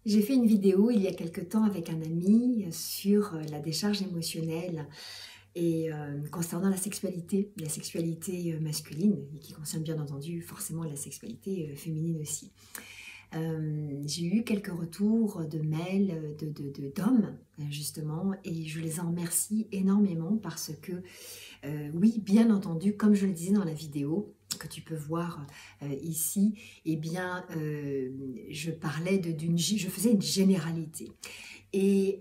J'ai fait une vidéo il y a quelque temps avec un ami sur la décharge émotionnelle et concernant la sexualité masculine et qui concerne bien entendu forcément la sexualité féminine aussi. J'ai eu quelques retours de mails d'hommes justement et je les en remercie énormément parce que oui, bien entendu, comme je le disais dans la vidéo que tu peux voir ici, eh bien, je faisais une généralité. Et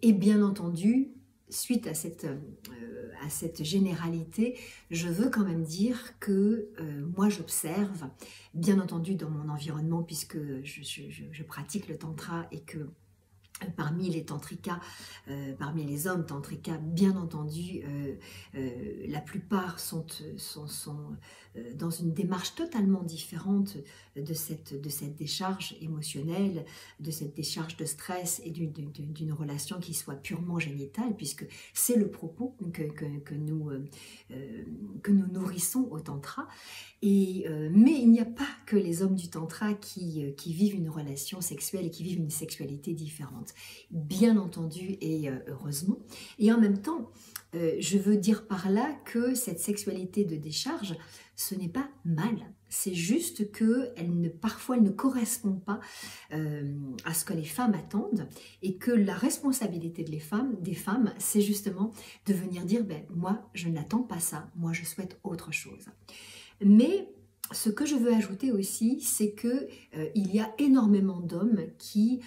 bien entendu, suite à cette généralité, je veux quand même dire que moi j'observe, bien entendu dans mon environnement, puisque je pratique le tantra et que parmi les tantrikas, parmi les hommes tantrikas, bien entendu, la plupart sont dans une démarche totalement différente de cette décharge émotionnelle, de cette décharge de stress et d'une relation qui soit purement génitale, puisque c'est le propos que nous nourrissons au tantra. Mais il n'y a pas que les hommes du tantra qui vivent une relation sexuelle et qui vivent une sexualité différente, bien entendu et heureusement. Et en même temps, je veux dire par là que cette sexualité de décharge, ce n'est pas mal. C'est juste que parfois elle ne correspond pas à ce que les femmes attendent et que la responsabilité des femmes, c'est justement de venir dire ben, moi je n'attends pas ça, moi je souhaite autre chose. Mais ce que je veux ajouter aussi, c'est que il y a énormément d'hommes qui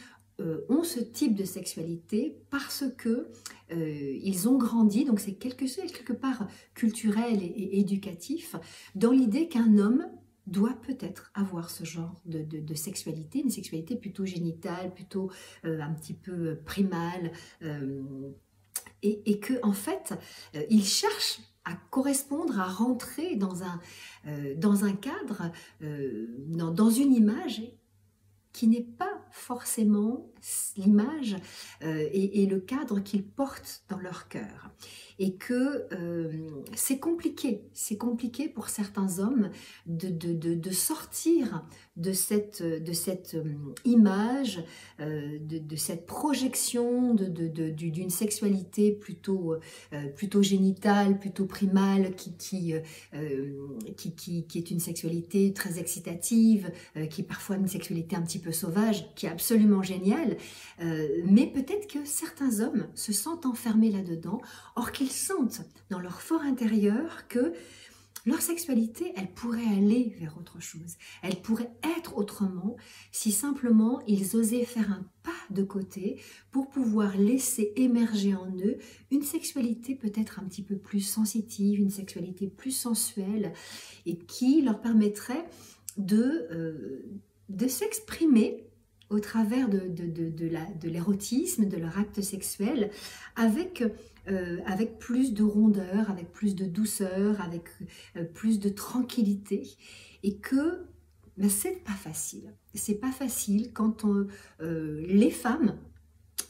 ont ce type de sexualité parce que ils ont grandi, donc c'est quelque part culturel et éducatif, dans l'idée qu'un homme doit peut-être avoir ce genre de sexualité, une sexualité plutôt génitale, plutôt un petit peu primale, et que en fait, il cherche à correspondre, à rentrer dans un cadre, dans une image qui n'est pas forcément l'image et le cadre qu'ils portent dans leur cœur. Et que c'est compliqué pour certains hommes de sortir de cette image, de cette projection d'une sexualité plutôt génitale, plutôt primale, qui est une sexualité très excitative, qui est parfois une sexualité un petit peu sauvage, qui est absolument géniale, mais peut-être que certains hommes se sentent enfermés là-dedans, or qu'ils sentent dans leur fort intérieur que leur sexualité, elle pourrait aller vers autre chose, elle pourrait être autrement si simplement ils osaient faire un pas de côté pour pouvoir laisser émerger en eux une sexualité peut-être un petit peu plus sensitive, une sexualité plus sensuelle et qui leur permettrait de s'exprimer au travers de l'érotisme, de leur acte sexuel, avec plus de rondeur, avec plus de douceur, avec plus de tranquillité, et que ben, c'est pas facile. C'est pas facile quand les femmes,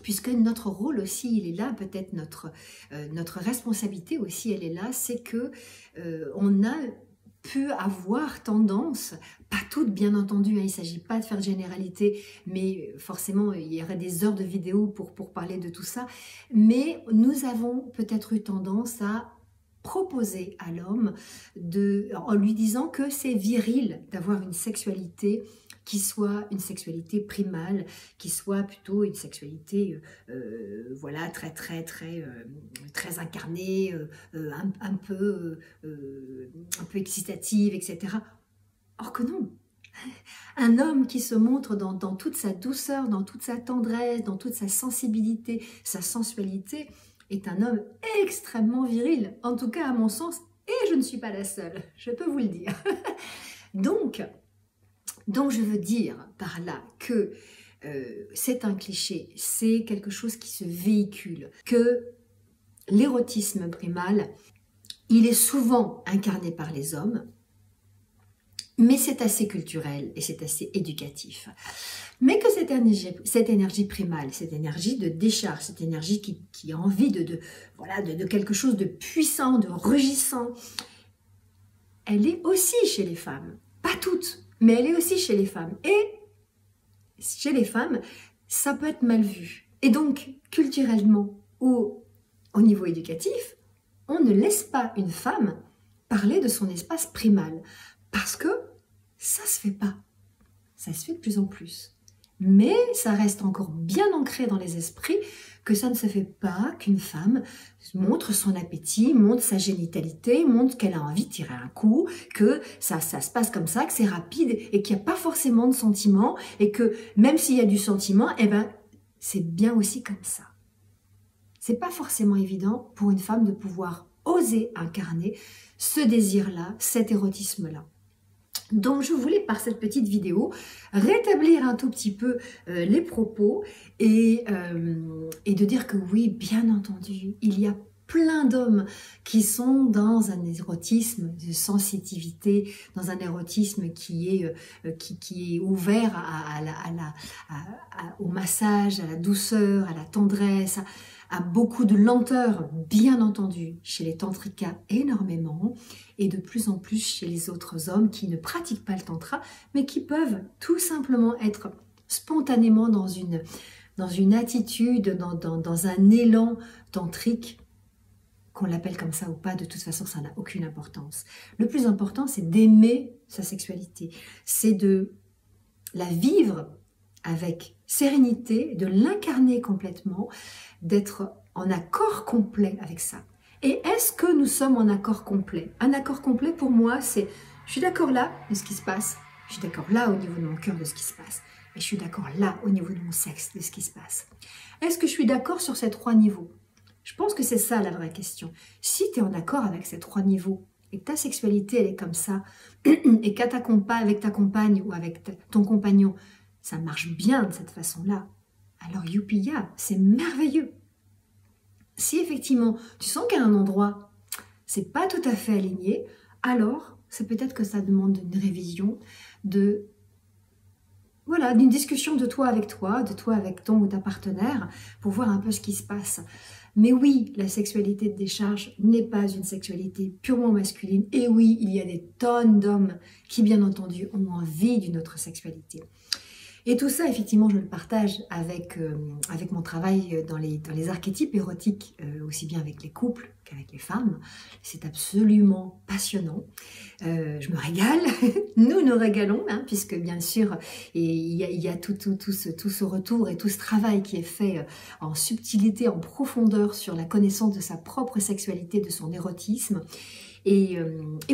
puisque notre rôle aussi, il est là, peut-être notre responsabilité aussi, elle est là, c'est que on a pu avoir tendance, pas toutes bien entendu, hein, il ne s'agit pas de faire de généralité, mais forcément il y aurait des heures de vidéo pour parler de tout ça, mais nous avons peut-être eu tendance à proposer à l'homme en lui disant que c'est viril d'avoir une sexualité qui soit une sexualité primale, qui soit plutôt une sexualité voilà, très incarnée, un peu excitative, etc. Or que non, un homme qui se montre dans toute sa douceur, dans toute sa tendresse, dans toute sa sensibilité, sa sensualité, est un homme extrêmement viril, en tout cas à mon sens, et je ne suis pas la seule, je peux vous le dire. Donc je veux dire par là que c'est un cliché, c'est quelque chose qui se véhicule, que l'érotisme primal, il est souvent incarné par les hommes, mais c'est assez culturel et c'est assez éducatif. Mais que cette énergie primale, cette énergie de décharge, cette énergie qui a envie de quelque chose de puissant, de rugissant, elle est aussi chez les femmes. Pas toutes, mais elle est aussi chez les femmes. Et chez les femmes, ça peut être mal vu. Et donc, culturellement ou au niveau éducatif, on ne laisse pas une femme parler de son espace primal. Parce que ça se fait pas. Ça se fait de plus en plus. Mais ça reste encore bien ancré dans les esprits que ça ne se fait pas qu'une femme montre son appétit, montre sa génitalité, montre qu'elle a envie de tirer un coup, que ça se passe comme ça, que c'est rapide et qu'il n'y a pas forcément de sentiment et que même s'il y a du sentiment, eh ben, c'est bien aussi comme ça. C'est pas forcément évident pour une femme de pouvoir oser incarner ce désir-là, cet érotisme-là. Donc je voulais par cette petite vidéo rétablir un tout petit peu les propos et de dire que oui, bien entendu, il y a plein d'hommes qui sont dans un érotisme de sensitivité, dans un érotisme qui est ouvert au massage, à la douceur, à la tendresse, à beaucoup de lenteur, bien entendu, chez les tantrikas énormément, et de plus en plus chez les autres hommes qui ne pratiquent pas le tantra, mais qui peuvent tout simplement être spontanément dans une attitude, dans un élan tantrique, qu'on l'appelle comme ça ou pas, de toute façon, ça n'a aucune importance. Le plus important, c'est d'aimer sa sexualité, c'est de la vivre avec sérénité, de l'incarner complètement, d'être en accord complet avec ça. Et est-ce que nous sommes en accord complet? Un accord complet pour moi, c'est je suis d'accord là de ce qui se passe, je suis d'accord là au niveau de mon cœur de ce qui se passe, et je suis d'accord là au niveau de mon sexe de ce qui se passe. Est-ce que je suis d'accord sur ces 3 niveaux? Je pense que c'est ça la vraie question. Si tu es en accord avec ces 3 niveaux, et que ta sexualité elle est comme ça, et qu'avec ta compagne ou avec ton compagnon, ça marche bien de cette façon-là, alors youpiya, c'est merveilleux. Si effectivement tu sens qu'à un endroit, c'est pas tout à fait aligné, alors c'est peut-être que ça demande une révision, d'une discussion de toi avec ton ou ta partenaire, pour voir un peu ce qui se passe. Mais oui, la sexualité de décharge n'est pas une sexualité purement masculine. Et oui, il y a des tonnes d'hommes qui, bien entendu, ont envie d'une autre sexualité. Et tout ça, effectivement, je le partage avec mon travail dans les archétypes érotiques, aussi bien avec les couples qu'avec les femmes. C'est absolument passionnant. Je me régale, nous nous régalons, hein, puisque bien sûr, il y a tout ce retour et tout ce travail qui est fait en subtilité, en profondeur sur la connaissance de sa propre sexualité, de son érotisme. Et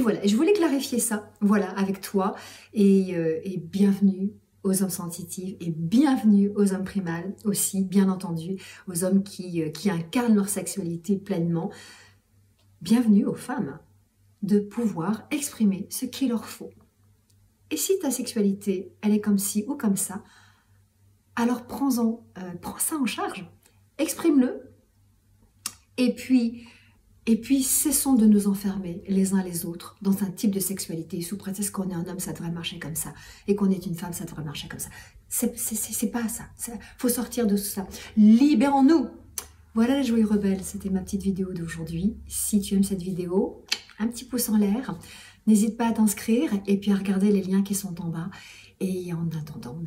voilà, je voulais clarifier ça, voilà, avec toi, et bienvenue aux hommes sensitifs et bienvenue aux hommes primals aussi, bien entendu, aux hommes qui incarnent leur sexualité pleinement. Bienvenue aux femmes de pouvoir exprimer ce qu'il leur faut. Et si ta sexualité, elle est comme ci ou comme ça, alors prends ça en charge, exprime-le, et puis cessons de nous enfermer les uns les autres dans un type de sexualité sous prétexte qu'on est un homme, ça devrait marcher comme ça, et qu'on est une femme, ça devrait marcher comme ça. C'est pas ça. Faut sortir de tout ça. Libérons-nous. Voilà les joyeux rebelles, c'était ma petite vidéo d'aujourd'hui. Si tu aimes cette vidéo, un petit pouce en l'air. N'hésite pas à t'inscrire et puis à regarder les liens qui sont en bas. Et en attendant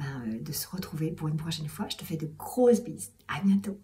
de se retrouver pour une prochaine fois, je te fais de grosses bises. À bientôt.